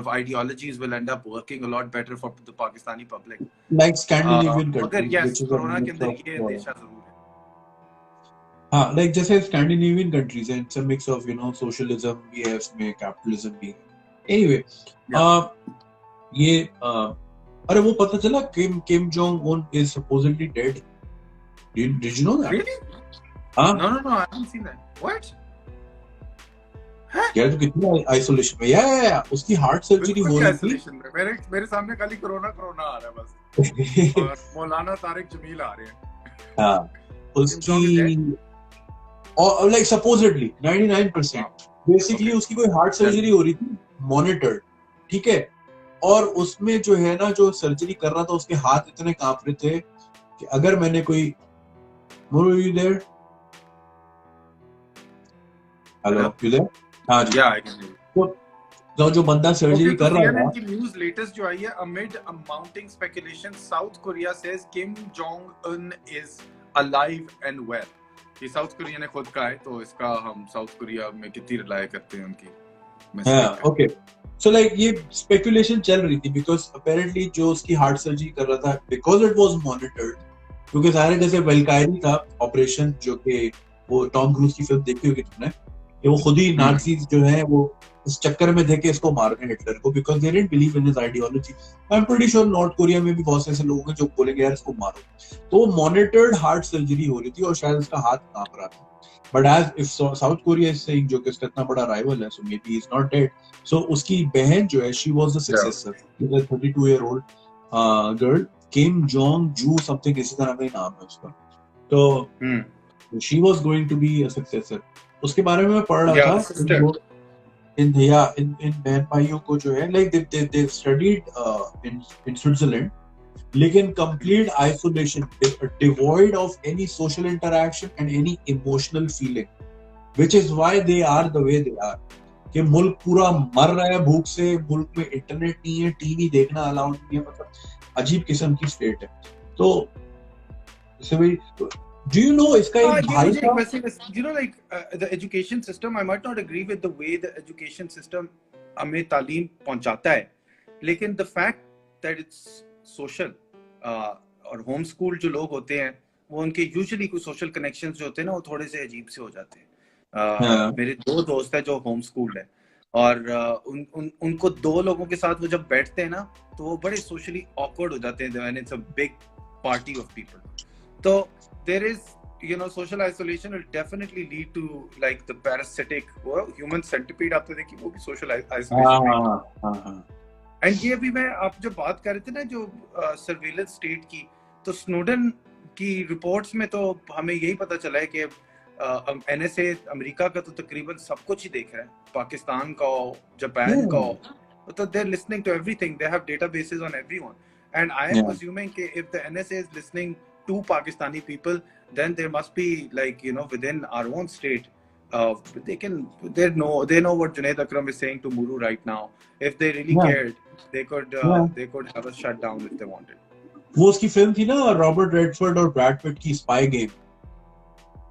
of ideologies will end up working a lot better for the Pakistani public. Like Scandinavian मगर countries, yes, which is a corona के mix अंदर of ये अंदेशा जरूर है. हाँ, like जैसे Scandinavian countries हैं, it's a mix of socialism भी है उसमें, capitalism भी है. Anyway, ये अरे वो पता चला Kim Jong Un is supposedly dead. Did you know that? Really? हाँ. No, I haven't seen that. What? यार तो कितनी आइसोलेशन में. या उसकी हार्ट सर्जरी हो रही थी. मेरे सामने खाली कोरोना आ रहा है बस. और मौलाना तारिक जमील आ रहे हैं. हाँ, उसकी और like supposedly 99% बेसिकली उसकी कोई हार्ट सर्जरी हो रही थी, मॉनिटर्ड. ठीक है. और उसमें जो है ना, जो सर्जरी कर रहा था, उसके हाथ इतने कांप रहे थे कि अगर मैंने कोई Were you there? Hello, you there? हाँ जी. Yeah, I can hear you. तो जो बंदा सर्जरी कर रहा था, की न्यूज़ लेटेस्ट जो आई है, amid a mounting speculation, South Korea says Kim Jong Un is alive and well. ये साउथ कोरिया ने खुद कहा है, तो इसका हम साउथ कोरिया में कितनी रिलाय करते हैं उनकी. हाँ, ओके. So like ये स्पेकुलेशन चल रही थी because apparently जो उसकी हार्ट सर्जरी कर रहा था, because it was monitored, क्योंकि सारे जैसे वेलकायरी था ऑपरेशन, जो कि वो टॉम क्रूज की फिल्म देखी होगी तुमने, कि वो खुद ही नाज़ीज़ जो है वो इस चक्कर में थे कि इसको मार रहे हैं हिटलर को, because they didn't believe in his ideology. I am pretty sure north Korea में भी बहुत से ऐसे लोग हैं जो बोलेंगे यार इसको मारो. तो वो मॉनिटर्ड हार्ट सर्जरी हो रही थी और शायद इसका हाथ कांप रहा था. But as if South Korea is saying, जो कि इसका इतना बड़ा राइवल है, so maybe he is not dead. So उसकी बहन जो है, she was the successor. She is a 32-year-old girl, Kim Jong Ju something, इसी तरह का नाम है उसका. तो she was going to be a successor. उसके बारे में मैं पढ़ रहा था इन बहन भाइयों को जो है, like they studied in Switzerland, लेकिन complete isolation, devoid of any social interaction and any emotional feeling, which is why they are the way they are. कि मुल्क पूरा मर रहा है भूख से, मुल्क में इंटरनेट नहीं है, टीवी देखना अलाउड नहीं है, मतलब अजीब किस्म की स्टेट है. तो do you know इसका एक भाई था, you know, like the education system, I might not agree with the way the education system हमें तालीम पहुंचाता है, लेकिन the fact that it's social और होम स्कूल जो लोग होते हैं, वो उनके यूजुअली कुछ सोशल कनेक्शंस जो होते हैं ना, वो थोड़े से अजीब से हो जाते हैं. मेरे 2 दोस्त हैं जो होम स्कूल है, और उनको 2 लोगों के साथ वो जब बैठते हैं ना, तो वो बड़े सोशली ऑकवर्ड हो जाते हैं when it's a big party of people. So there is, you know, social isolation will definitely lead to like the parasitic or human centipede. आपने देखी वो भी social isolation. And ये भी मैं आप जब बात कर रहे थे ना, जो surveillance state की, तो स्नोडन की रिपोर्ट्स में तो हमें यही पता चला है कि NSA अमेरिका का तो तकरीबन सब कुछ ही देख रहा है, पाकिस्तान का, जापान का, तो they're listening to everything. They have databases on everyone. And I am assuming कि if the NSA is listening to Pakistani people, then there must be, like, you know, within our own state, they know what Junaid Akram is saying to Muru right now. If they really cared, they could have a shutdown if they wanted. वो उसकी film थी ना, Robert Redford और Brad Pitt की, spy game.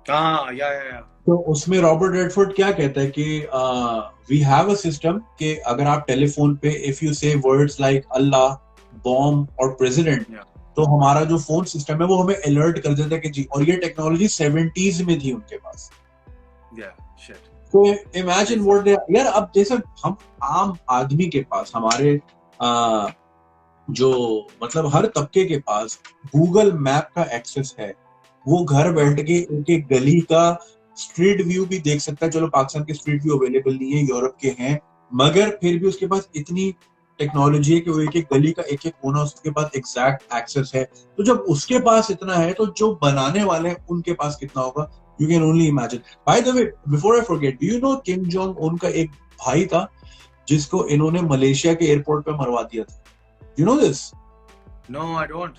या तो उसमें Robert Redford क्या कहता है कि वी हैव अ सिस्टम कि अगर आप टेलीफोन पे इफ यू से वर्ड्स लाइक अल्लाह, बॉम्ब और प्रेसिडेंट, तो हमारा जो फोन सिस्टम है वो हमें अलर्ट कर देता है कि जी. और ये टेक्नोलॉजी 70s में थी उनके पास. तो इमेजिन व्हाट दे यार. अब जैसे हम आम आदमी के पास, हमारे जो मतलब हर तबके के पास गूगल मैप का एक्सेस है, वो घर बैठ के एक गली का स्ट्रीट व्यू भी देख सकता है. चलो पाकिस्तान के स्ट्रीट व्यू अवेलेबल नहीं है, यूरोप के हैं, मगर फिर भी उसके पास इतनी टेक्नोलॉजी है कि वो एक गली का एक कोना उसके पास एग्जैक्ट एक्सेस है. तो जब उसके पास इतना है, तो जो बनाने वाले हैं उनके पास कितना होगा. You can only imagine. By the way, before I forget, do you know Kim Jong उनका एक भाई था जिसको इन्होंने मलेशिया के एयरपोर्ट पे मरवा दिया था. You know this? No, I don't.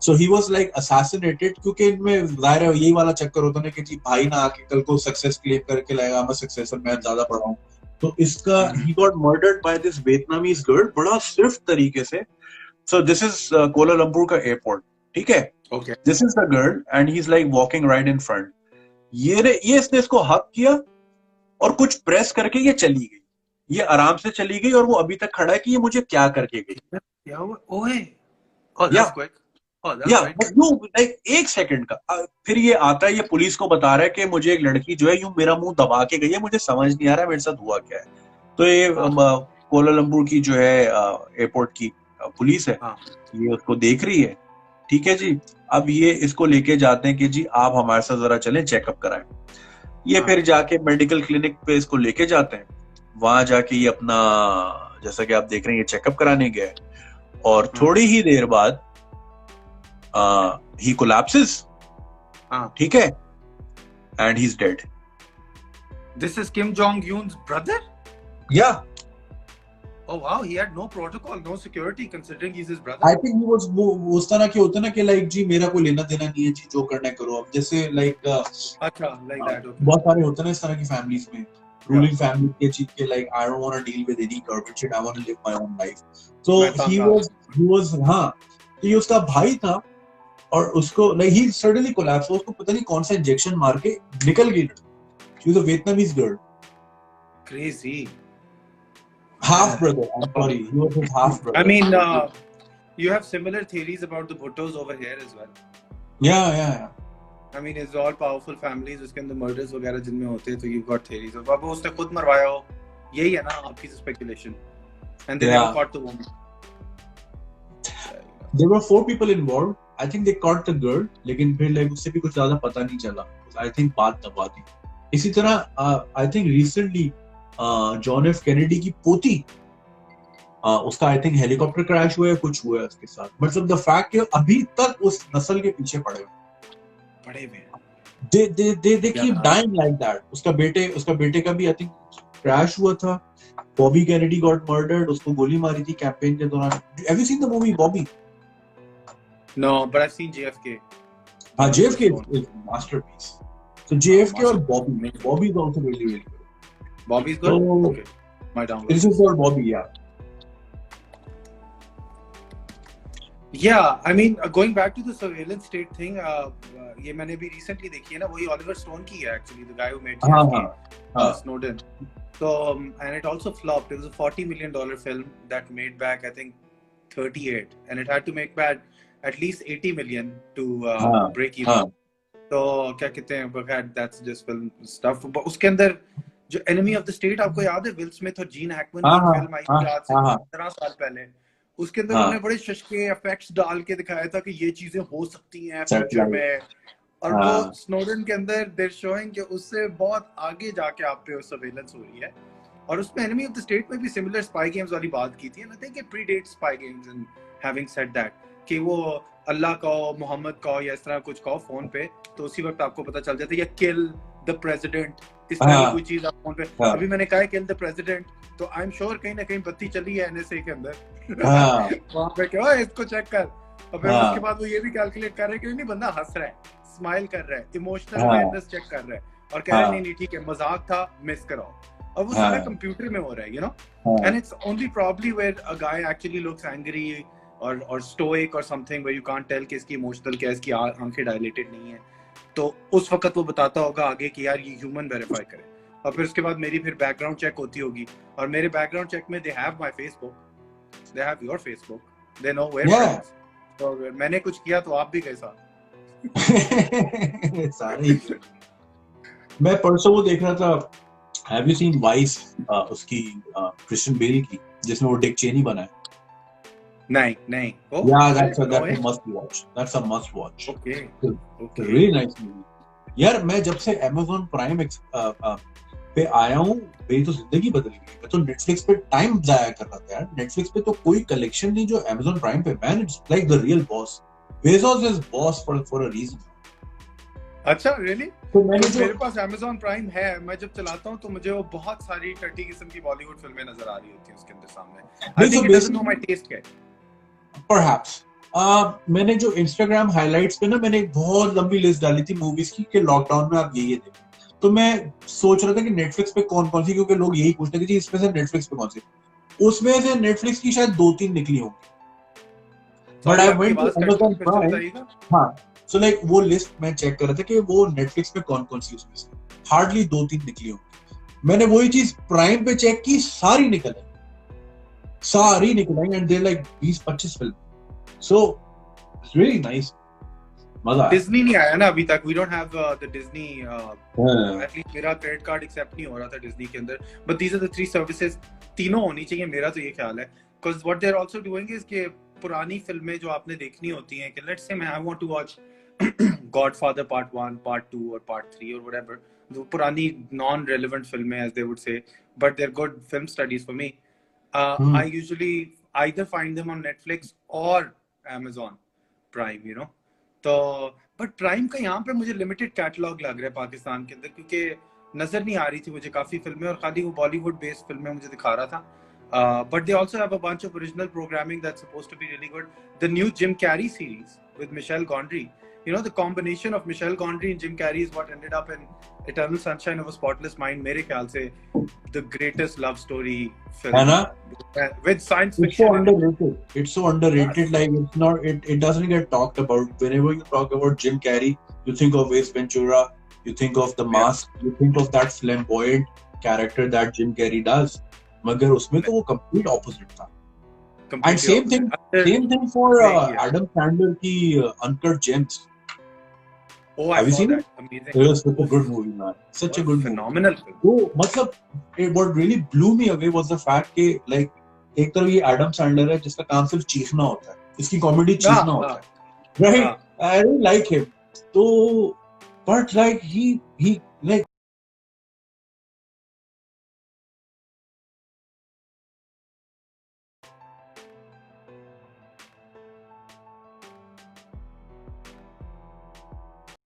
So he was like assassinated, क्योंकि इनमें जाहिर है यही वाला चक्कर होता है कि जी भाई ना आके कल को सक्सेस क्लेम करके लाएगा, मैं सक्सेसर, मैं ज्यादा पढ़ा हूँ. तो इसका he got murdered by this Vietnamese girl बड़ा सिर्फ तरीके से. So this is Kuala Lumpur का एयरपोर्ट, ठीक है? Okay. This is the girl and he's like walking right in front. ये इसने इसको हक किया और कुछ प्रेस करके ये चली गई. ये आराम से चली गई और वो अभी तक खड़ा है कि ये मुझे क्या करके गई। क्या हुआ? ओए, oh या that's quick. Oh, that's या very quick. यूं लाइक एक सेकंड का फिर ये आता है, ये पुलिस को बता रहा है कि मुझे एक लड़की जो है यूं मेरा मुंह दबा के गई है, मुझे समझ नहीं आ रहा है मेरे साथ हुआ क्या है। तो ये हाँ कोलालंपुर की जो है एयरपोर्ट की पुलिस है, हाँ ये उसको देख रही है। ठीक है जी, अब ये इसको लेके जाते हैं कि जी आप हमारे साथ जरा चलें, चेकअप कराएं। ये हाँ फिर जाके मेडिकल क्लिनिक पे इसको लेके जाते हैं। वहां जाके ये अपना, जैसा कि आप देख रहे हैं, ये चेकअप कराने गए और हाँ थोड़ी ही देर बाद ही कोलैप्सेस। हाँ. ठीक है, and he is dead. This is Kim Jong Un's brother? या Oh wow, he had no protocol, no security, considering he's his brother. I think he was वो उस तरह के होता ना कि लाइक जी मेरा कोई लेना देना नहीं है जी, जो करना है करो। अब जैसे लाइक अच्छा, like that. Okay. बहुत सारे होते हैं ना इस तरह की फैमिलीज में, रूलिंग फैमिली के चीज के, like I don't want to deal with any government shit, I want to live my own life. So मैं ही तंग आ वाज हाँ, तो ये उसका भाई था और उसको लाइक ही सडनली कोलैप्स, उसको पता नहीं कौन सा इंजेक्शन मार के निकल गई। She was a Vietnamese girl, crazy. half brother, I'm sorry, he was his half brother. I mean, you have similar theories about the Bhuttos over here as well. yeah. I mean, it's all powerful families, उसके अंदर murders वगैरह जिनमें होते हैं, तो you've got theories. और बाबा उसने खुद मरवाया हो, यही है ना आपकी speculation. And they never caught the woman. There were 4 people involved. I think they caught the girl, लेकिन फिर like उससे भी कुछ ज्यादा पता नहीं चला। I think बात दबा दी। इसी तरह I think recently John F Kennedy की पोती, उसका आई थिंक हेलीकॉप्टर क्रैश हुआ है, कुछ हुआ है उसके साथ। मतलब द फैक्ट कि अभी तक उस नस्ल के पीछे पड़े हुए, they keep dying like that. उसका बेटे का भी आई थिंक क्रैश हुआ था। बॉबी कैनेडी गॉट मर्डर्ड, उसको गोली मारी थी कैंपेन के दौरान। Have you seen the movie Bobby? No, but I've seen JFK. JFK is masterpiece. So JFK और Bobby is also really good. Bobby's good? So, okay. My download. This is for Bobby, yeah. Yeah, I mean, going back to the surveillance state thing, ये मैंने भी recently देखी है ना, वही Oliver Stone की है actually, the guy who made JFK, Snowden. So, and it also flopped. It was a $40 million film that made back, I think, 38, and it had to make back at least 80 million to break even. तो क्या कहते हैं, that's just film stuff. But उसके अंदर जो enemy of the state, आपको याद है विल स्मिथ और जीन हैकमैन की फिल्म आई थी आज से 15 साल पहले, उसके अंदर उन्होंने बड़े शशके इफेक्ट्स डाल के दिखाया था कि ये चीजें हो सकती हैं फ्यूचर में। और वो स्नोडन के अंदर देयर शोइंग कि उससे बहुत आगे जाके आप पे सर्वेलेंस हो रही है। और उसमें एनिमी ऑफ द स्टेट में भी सिमिलर स्पाई गेम्स वाली बात की थी, and I think it predates Spy Games. And having said that कि वो अल्लाह का मोहम्मद का या इस तरह कुछ कहो फोन पे, तो उसी वक्त आपको पता चल जाता है, या किल द प्रेसिडेंट, इस तरह की कोई चीज आप फोन पे। अभी मैंने कहा किल द प्रेसिडेंट, तो आई एम श्योर कहीं ना कहीं बत्ती चली है एनएसए के अंदर वहां पे क्या इसको चेक कर। और फिर उसके बाद वो ये भी कैलकुलेट कर रहे हैं कि नहीं बंदा हंस रहा है, स्माइल कर रहा है, इमोशनल अवेयरनेस चेक कर रहा है, और कह रहा है नहीं ठीक है मजाक था, मिस कराओ। और वो सारा कंप्यूटर में हो रहा है, you know, and it's only probably where a guy actually looks angry और स्टोइक और something where you can't tell कि इसकी इमोशनल क्या है, इसकी आंखें डायलेटेड नहीं है, तो उस वक्त वो बताता होगा आगे कि यार ये ह्यूमन वेरीफाई करे। और फिर उसके बाद मेरी फिर बैकग्राउंड चेक होती होगी, और मेरे बैकग्राउंड चेक में they have my Facebook, they have your Facebook, they know where friends. तो मैंने कुछ किया तो आप भी गए साथ। सारे मैं परसों वो देख रहा था, हैव यू सीन वाइस, उसकी क्रिश्चियन बेल की, जिसमें वो डिक चेनी बना है? नहीं oh, yeah, that's a must watch. That's a must watch. Okay. Really nice movie. यार मैं जब से Amazon Prime पे आया हूँ, मेरी तो जिंदगी बदल गई। मैं तो Netflix पे टाइम जाया कर रहा था यार। Netflix पे तो कोई कलेक्शन नहीं जो Amazon Prime पे। Man, it's like the real boss. Bezos is boss for a reason. अच्छा really? तो मेरे पास Amazon Prime है, मैं जब चलाता हूँ तो मुझे वो बहुत सारी टट्टी किस्म की बॉलीवुड फिल्में नजर आ रही होती हैं उसके अंदर सामने। I think it doesn't know my taste क्या है। Perhaps. मैंने जो Instagram highlights पे ना, मैंने एक बहुत लंबी लिस्ट डाली थी मूवीज की कि लॉकडाउन में आप ये देखें। तो मैं सोच रहा था कि नेटफ्लिक्स पे कौन कौन सी, क्योंकि लोग यही पूछते थे कि इसमें से नेटफ्लिक्स पे कौन सी, उसमें से नेटफ्लिक्स की शायद 2-3 निकली होंगी। But I went to Amazon Prime। हाँ, सो लाइक वो लिस्ट मैं चेक कर रहा था कि वो नेटफ्लिक्स पे कौन कौन सी उसमें से हार्डली 2-3 निकली होंगी। मैंने वही चीज प्राइम पे चेक की, सारी निकल आई and they like 20-25 film, so it's really nice, मजा आया। डिज्नी नहीं आया ना अभी तक, we don't have the Disney, हाँ। एटलीस्ट मेरा क्रेडिट कार्ड एक्सेप्ट नहीं हो रहा था डिज्नी के अंदर, but these are the 3 services, तीनों होनी चाहिए, मेरा तो ये ख्याल है, because what they are also doing is कि पुरानी फिल्में जो आपने देखनी होती हैं, कि लेट्स से मैं I want to watch Godfather part 1, part 2 और पार्ट 3 और व्हाटएवर, जो पुरानी नॉन रेलेवेंट फिल्में as they would say, but they are good film studies for me, I usually either find them on Netflix or Amazon Prime, you know. तो but prime का यहाँ पे मुझे लिमिटेड कैटलॉग लग रहा है पाकिस्तान के अंदर, क्योंकि नजर नहीं आ रही थी मुझे काफी फिल्में, और खाली वो बॉलीवुड बेस्ड फिल्में मुझे दिखा रहा था, but they also have a bunch of original programming that's supposed to be really good. The new Jim Carrey series with Michel Gondry, you know, the combination of Michelle Gondry and Jim Carrey is what ended up in Eternal Sunshine of a Spotless Mind, मेरे ख्याल से the greatest love story film, है ना? with science It's so fiction in it. underrated. It's so underrated. Yes. Like it's not. It doesn't get talked about. Whenever you talk about Jim Carrey, you think of Ace Ventura. You think of The Mask. You think of that flamboyant character that Jim Carrey does. मगर उसमें तो वो complete opposite था. And Completely same thing for Yeah. Adam Sandler की Uncut Gems. Oh, I Have you saw seen that. it? Amazing. It was such a good movie, man. Such a good movie. Phenomenal film. वो मतलब what really blew me away was the fact कि like एक तरफ ये Adam Sandler है जिसका काम सिर्फ चीखना होता है, इसकी कॉमेडी चीखना होता है, right? I really like him. तो but like he like